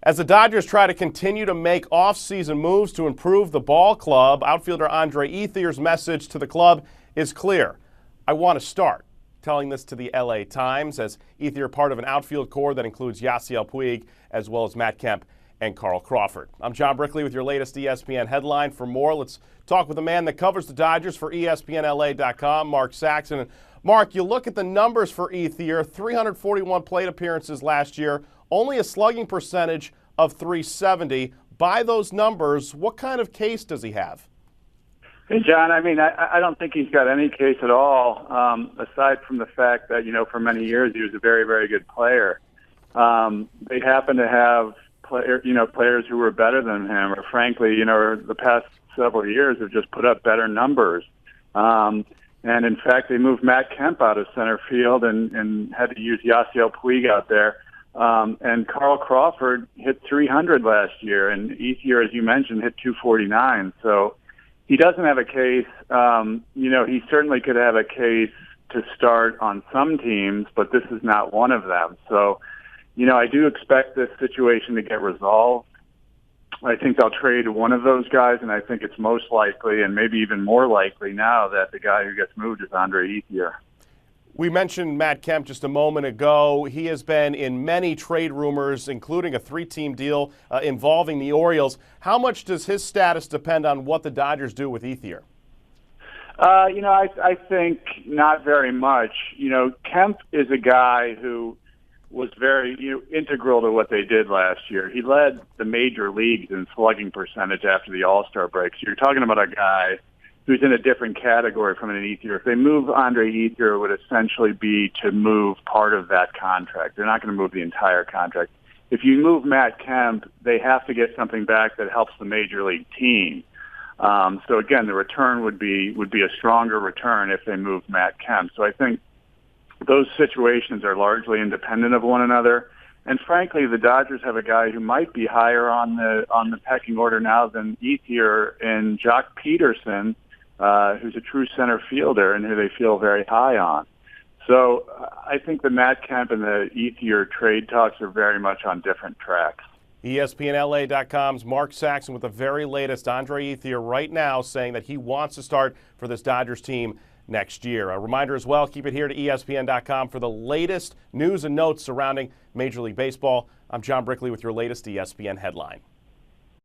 As the Dodgers try to continue to make off-season moves to improve the ball club, outfielder Andre Ethier's message to the club is clear. I want to start. Telling this to the LA Times as Ethier part of an outfield core that includes Yasiel Puig as well as Matt Kemp and Carl Crawford. I'm John Brickley with your latest ESPN headline. For more, let's talk with a man that covers the Dodgers for ESPNLA.com, Mark Saxon. And Mark, you look at the numbers for Ethier, 341 plate appearances last year, only a slugging percentage of .370. By those numbers, what kind of case does he have? Hey, John, I don't think he's got any case at all, aside from the fact that, for many years he was a very, very good player. They happen to have players who were better than him, or frankly, the past several years have just put up better numbers. And in fact, they moved Matt Kemp out of center field and had to use Yasiel Puig out there. And Carl Crawford hit 300 last year, and Ethier, as you mentioned, hit 249. So he doesn't have a case. He certainly could have a case to start on some teams, but this is not one of them. So, I do expect this situation to get resolved. I think they'll trade one of those guys, and I think it's most likely, and maybe even more likely now, that the guy who gets moved is Andre Ethier. We mentioned Matt Kemp just a moment ago. He has been in many trade rumors, including a three-team deal involving the Orioles. How much does his status depend on what the Dodgers do with Ethier? I think not very much. Kemp is a guy who was very integral to what they did last year. He led the major leagues in slugging percentage after the All-Star break. So you're talking about a guy who's in a different category from an Ethier. If they move Andre Ethier, it would essentially be to move part of that contract. They're not going to move the entire contract. If you move Matt Kemp, they have to get something back that helps the major league team. So again, the return would be a stronger return if they move Matt Kemp. So I think those situations are largely independent of one another. And frankly, the Dodgers have a guy who might be higher on the pecking order now than Ethier, and Joc Pederson, who's a true center fielder and who they feel very high on. So I think the Matt Kemp and the Ethier trade talks are very much on different tracks. ESPNLA.com's Mark Saxon with the very latest. Andre Ethier right now saying that he wants to start for this Dodgers team next year. A reminder as well, keep it here to ESPN.com for the latest news and notes surrounding Major League Baseball. I'm John Brickley with your latest ESPN headline.